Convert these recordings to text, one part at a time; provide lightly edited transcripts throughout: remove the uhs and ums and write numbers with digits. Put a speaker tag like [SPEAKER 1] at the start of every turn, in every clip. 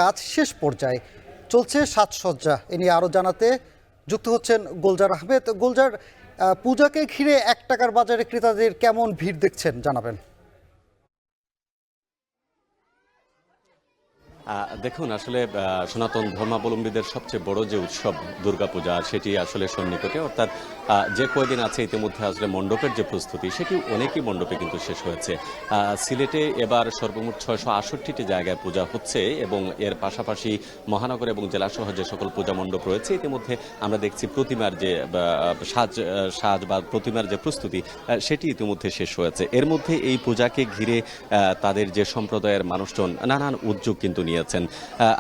[SPEAKER 1] কাজ শেষ পর্যায়ে, চলছে সাজসজ্জা। এ নিয়ে আরও জানাতে যুক্ত হচ্ছেন গুলজার আহমেদ। গুলজার, পূজাকে ঘিরে ১ টাকার বাজারে ক্রেতাদের কেমন ভিড় দেখছেন জানাবেন।
[SPEAKER 2] দেখুন, আসলে সনাতন ধর্মাবলম্বীদের সবচেয়ে বড় যে উৎসব দুর্গাপূজা, সেটি আসলে সন্নিকটে। অর্থাৎ যে কয়দিন আছে ইতিমধ্যে আসলে মণ্ডপের যে প্রস্তুতি, সেটি অনেকই মণ্ডপে কিন্তু শেষ হয়েছে। সিলেটে এবার সর্বমোট ৬৬৮টি জায়গায় পূজা হচ্ছে এবং এর পাশাপাশি মহানগর এবং জেলাসহ যে সকল পূজা মণ্ডপ রয়েছে, ইতিমধ্যে আমরা দেখছি প্রতিমার যে সাজ বা প্রতিমার যে প্রস্তুতি, সেটি ইতিমধ্যে শেষ হয়েছে। এর মধ্যে এই পূজাকে ঘিরে তাদের যে সম্প্রদায়ের মানুষজন নানান উদ্যোগ কিন্তু নিয়েছেন।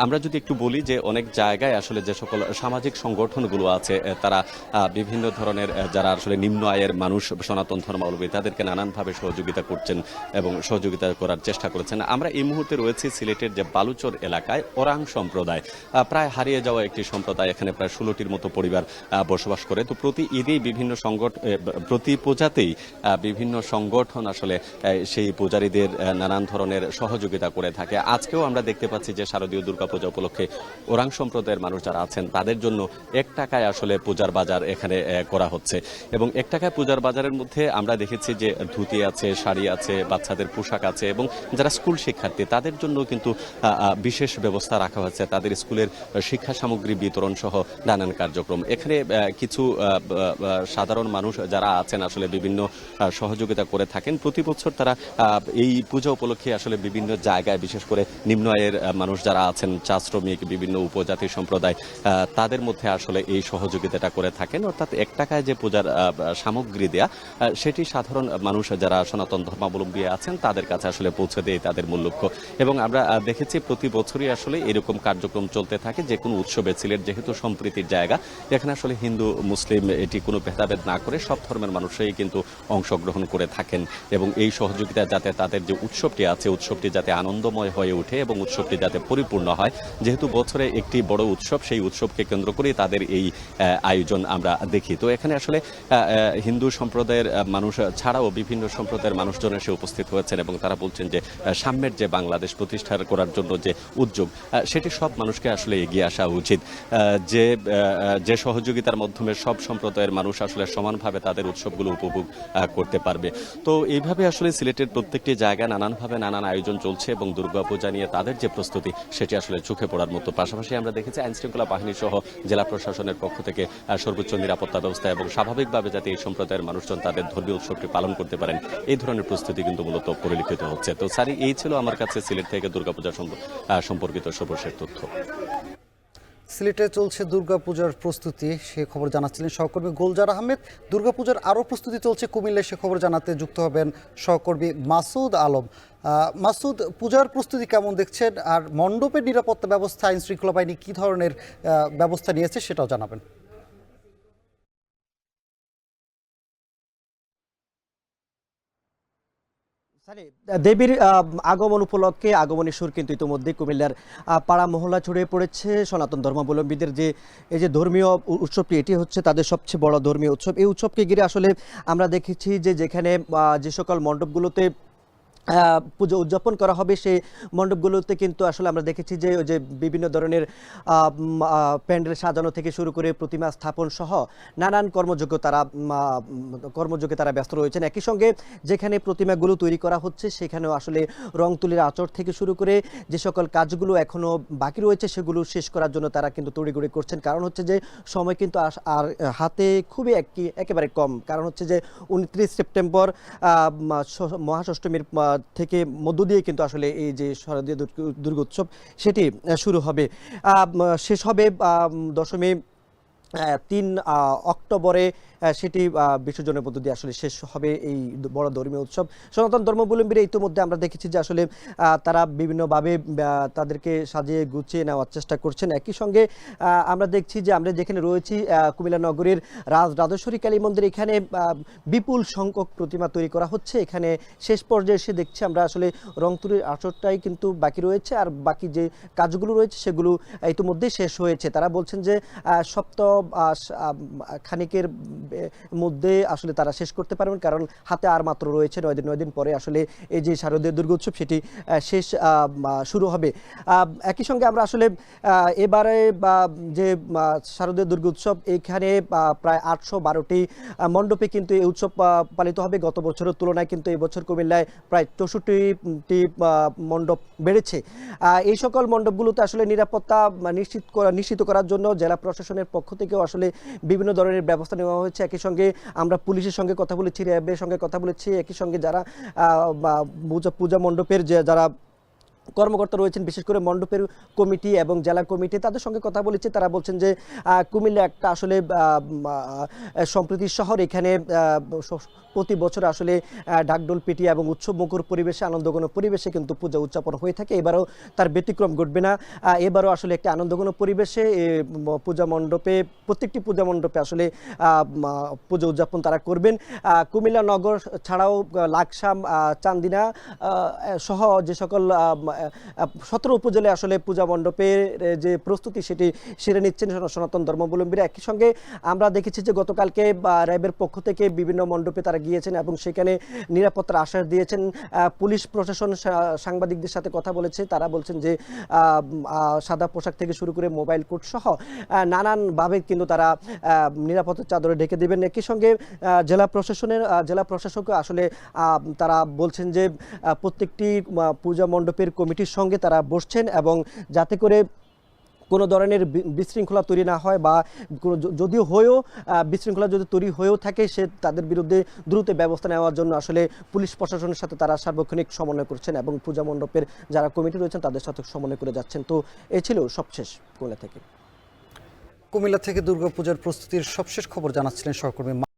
[SPEAKER 2] আমরা যদি একটু বলি যে অনেক জায়গায় আসলে যে সকল সামাজিক সংগঠনগুলো আছে, তারা বিভিন্ন ধরনের যারা আসলে নিম্ন আয়ের মানুষ, সনাতন ধর্মাবলম্বী, তাদেরকে নানানভাবে সহযোগিতা করছেন এবং সহযোগিতা করার চেষ্টা করেছেন। আমরা এই মুহূর্তে রয়েছি সিলেটের যে বালুচর এলাকায় ওরাং সম্প্রদায়, প্রায় হারিয়ে যাওয়া একটি সম্প্রদায়। এখানে প্রায় 16টির মতো পরিবার বসবাস করে। তো প্রতি ঈদেই বিভিন্ন প্রতি পূজাতেই বিভিন্ন সংগঠন আসলে সেই পূজারীদের নানান ধরনের সহযোগিতা করে থাকে। আজকেও আমরা দেখতে পাচ্ছি যে শারদীয় দুর্গাপূজা উপলক্ষে ওরাং সম্প্রদায়ের মানুষ যারা আছেন, তাদের জন্য 1 টাকায় আসলে পূজার বাজার এখানে করা হচ্ছে। এবং 1 টাকায় পূজার বাজারের মধ্যে আমরা দেখেছি যে ধুতি আছে, শাড়ি আছে, বাচ্চাদের পোশাক আছে এবং যারা স্কুল শিক্ষার্থী তাদের জন্য কিন্তু বিশেষ ব্যবস্থা রাখা হয়েছে। তাদের স্কুলের শিক্ষা সামগ্রী বিতরণ সহ নানান কার্যক্রম। এখানে কিছু সাধারণ মানুষ যারা আছেন আসলে বিভিন্ন সহযোগিতা করে থাকেন। প্রতি বছর তারা এই পূজা উপলক্ষে আসলে বিভিন্ন জায়গায়, বিশেষ করে নিম্ন আয়ের মানুষ যারা আছেন, চা শ্রমিক, বিভিন্ন উপজাতি সম্প্রদায়, তাদের মধ্যে আসলে এই সহযোগিতাটা করে থাকেন। অর্থাৎ 1 টাকায় যে পূজার সামগ্রী দেয়া, সেটি সাধারণ মানুষ যারা সনাতন ধর্মাবলম্বী আছেন তাদের কাছে আসলে পৌঁছে দেয় তাদের মূল লক্ষ্য। এবং আমরা দেখেছি প্রতি বছরই আসলে এরকম কার্যক্রম চলতে থাকে। যে কোনো উৎসবে সিলেট যেহেতু সম্প্রীতির জায়গা, এখানে আসলে হিন্দু মুসলিম এটি কোনো ভেদাভেদ না করে সব ধর্মের মানুষই কিন্তু অংশগ্রহণ করে থাকেন। এবং এই সহযোগিতা যাতে তাদের যে উৎসবটি আছে, উৎসবটি যাতে আনন্দময় হয়ে ওঠে এবং উৎসবটি যাতে পরিপূর্ণ হয়, যেহেতু বছরে একটি বড় উৎসব, সেই উৎসবকে কেন্দ্র করে তাদের এই আয়োজন আমরা দেখি। তো এখানে আসলে হিন্দু সম্প্রদায়ের মানুষ ছাড়াও বিভিন্ন সম্প্রদায়ের মানুষজন এসে উপস্থিত হয়েছেন এবং তারা বলছেন যে সাম্যের যে বাংলাদেশ প্রতিষ্ঠা করার জন্য যে উদ্যোগ, সেটি সব মানুষকে আসলে এগিয়ে আসা উচিত। যে সহযোগিতার মাধ্যমে সব সম্প্রদায়ের মানুষ আসলে সমানভাবে তাদের উৎসবগুলো উপভোগ করতে পারবে। তো এইভাবে আসলে সিলেটের প্রত্যেকটি জায়গায় নানানভাবে নানান আয়োজন চলছে এবং দুর্গাপূজা নিয়ে তাদের যে প্রস্তুতি, সেটি আসলে চোখে পড়ার মতো। পাশাপাশি আমরা দেখেছি আইনশৃঙ্খলা বাহিনী সহ জেলা প্রশাসনের পক্ষ থেকে সর্বোচ্চ নিরাপত্তা ব্যবস্থা এবং স্বাভাবিকভাবে যাতে এই সম্প্রদায়ের মানুষজন তাদের ধর্মীয় উৎসবটি পালন করতে পারেন, এই ধরনের প্রস্তুতি কিন্তু মূলত পরিলক্ষিত হচ্ছে। তো স্যার, এই ছিল আমার কাছে সিলেট থেকে দুর্গাপূজা সম্পর্কিত সর্বশেষ তথ্য।
[SPEAKER 1] সিলেটে চলছে দুর্গাপূজার প্রস্তুতি, সে খবর জানাচ্ছিলেন সহকর্মী গুলজার আহমেদ। দুর্গাপূজার আরও প্রস্তুতি চলছে কুমিল্লায়, সে খবর জানাতে যুক্ত হবেন সহকর্মী মাসুদ আলম। মাসুদ, পূজার প্রস্তুতি কেমন দেখছেন, আর মণ্ডপের নিরাপত্তা ব্যবস্থা আইন শৃঙ্খলা বাহিনী কী ধরনের ব্যবস্থা নিয়েছে সেটাও জানাবেন।
[SPEAKER 3] দেবীর আগমন উপলক্ষে আগমনী সুর কিন্তু ইতিমধ্যে কুমিল্লার পাড়া মহল্লা ছড়িয়ে পড়েছে। সনাতন ধর্মাবলম্বীদের যে এই যে ধর্মীয় উৎসবটি, এটি হচ্ছে তাদের সবচেয়ে বড় ধর্মীয় উৎসব। এই উৎসবকে ঘিরে আসলে আমরা দেখেছি যে যেখানে যে সকল মণ্ডপগুলোতে পুজো উদযাপন করা হবে, সেই মণ্ডপগুলোতে কিন্তু আসলে আমরা দেখেছি যে ওই যে বিভিন্ন ধরনের প্যান্ডেল সাজানো থেকে শুরু করে প্রতিমা স্থাপন সহ নানান কর্মযোগে তারা ব্যস্ত রয়েছেন। একই সঙ্গে যেখানে প্রতিমাগুলো তৈরি করা হচ্ছে, সেখানেও আসলে রং তুলির আঁচড় থেকে শুরু করে যে সকল কাজগুলো এখনও বাকি রয়েছে, সেগুলো শেষ করার জন্য তারা কিন্তু তড়িঘড়ি করছেন। কারণ হচ্ছে যে সময় কিন্তু আর হাতে খুবই একেবারে কম। কারণ হচ্ছে যে 29 সেপ্টেম্বর মহাষষ্ঠমীর থেকে মধ্য দিয়ে কিন্তু আসলে এই যে শারদীয় দুর্গোৎসব, সেটি শুরু হবে, শেষ হবে দশমী 3 অক্টোবরে। সেটি বিসর্জনের মধ্য দিয়ে আসলে শেষ হবে এই বড় ধর্মীয় উৎসব। সনাতন ধর্মাবলম্বীরা ইতিমধ্যে আমরা দেখেছি যে আসলে তারা বিভিন্নভাবে তাদেরকে সাজিয়ে গুছিয়ে নেওয়ার চেষ্টা করছেন। একই সঙ্গে আমরা দেখছি যে আমরা যেখানে রয়েছি কুমিল্লা নগরীর রাজরাজেশ্বরী কালী মন্দির, এখানে বিপুল সংখ্যক প্রতিমা তৈরি করা হচ্ছে। এখানে শেষ পর্যায়ে এসে দেখছি আমরা আসলে রং তুলির আঁচড়টাই কিন্তু বাকি রয়েছে, আর বাকি যে কাজগুলো রয়েছে সেগুলো ইতিমধ্যেই শেষ হয়েছে। তারা বলছেন যে সপ্তাহ খানিকের মধ্যে আসলে তারা শেষ করতে পারবেন, কারণ হাতে আর মাত্র রয়েছে 9 দিন পরে আসলে এই যে শারদীয় দুর্গোৎসব সেটি শেষ শুরু হবে। একই সঙ্গে আমরা আসলে এবারে যে শারদীয় দুর্গোৎসব এখানে প্রায় 812টি মণ্ডপে কিন্তু এই উৎসব পালিত হবে। গত বছরের তুলনায় কিন্তু এই বছর কুমিল্লায় প্রায় 64টি মণ্ডপ বেড়েছে। এই সকল মণ্ডপগুলোতে আসলে নিরাপত্তা নিশ্চিত করার জন্য জেলা প্রশাসনের পক্ষ থেকেও আসলে বিভিন্ন ধরনের ব্যবস্থা নেওয়া হয়েছে। একই সঙ্গে আমরা পুলিশের সঙ্গে কথা বলেছি, র্যাবের সঙ্গে কথা বলেছি, একই সঙ্গে যারা পূজা মণ্ডপের যারা কর্মকর্তা রয়েছেন, বিশেষ করে মণ্ডপের কমিটি এবং জেলা কমিটি, তাদের সঙ্গে কথা বলেছি। তারা বলছেন যে কুমিল্লা একটা আসলে সম্প্রীতির শহর, এখানে প্রতি বছর আসলে ঢাকঢোল পিটিয়ে এবং উৎসব মুখর পরিবেশে, আনন্দঘন পরিবেশে কিন্তু পূজা উদযাপন হয়ে থাকে। এবারও তার ব্যতিক্রম ঘটবে না। এবারও আসলে একটি আনন্দঘন পরিবেশে পূজা মণ্ডপে, প্রত্যেকটি পূজা মণ্ডপে আসলে পূজা উদযাপন তারা করবেন। কুমিল্লা নগর ছাড়াও লাকসাম, চান্দিনা সহ যে সকল 17 উপজেলায় আসলে পূজা মণ্ডপের যে প্রস্তুতি সেটি সেরে নিচ্ছেন সনাতন ধর্মাবলম্বীরা। একই সঙ্গে আমরা দেখেছি যে গতকালকে র্যাবের পক্ষ থেকে বিভিন্ন মণ্ডপে তারা গিয়েছেন এবং সেখানে নিরাপত্তার আশ্বাস দিয়েছেন। পুলিশ প্রশাসন সাংবাদিকদের সাথে কথা বলেছে, তারা বলছেন যে সাদা পোশাক থেকে শুরু করে মোবাইল কোর্ট সহ নানানভাবে কিন্তু তারা নিরাপত্তার চাদরে ঢেকে দেবেন। একই সঙ্গে জেলা প্রশাসক আসলে তারা বলছেন যে প্রত্যেকটি পূজা মণ্ডপের কমিটির সঙ্গে তারা বসছেন এবং যাতে করে কোনো ধরনের বিশৃঙ্খলা তৈরি না হয়, বা যদিও হয়েও বিশৃঙ্খলা যদি তৈরি হয়েও থাকে সে তাদের বিরুদ্ধে দ্রুত ব্যবস্থা নেওয়ার জন্য আসলে পুলিশ প্রশাসনের সাথে তারা সার্বক্ষণিক সমন্বয় করছেন এবং পূজা মণ্ডপের যারা কমিটি রয়েছেন তাদের সাথে সমন্বয় করে যাচ্ছেন। তো এই ছিল সবশেষ কুমিল্লা থেকে।
[SPEAKER 1] কুমিল্লা থেকে দুর্গাপূজার প্রস্তুতির সবশেষ খবর জানাচ্ছিলেন সহকর্মী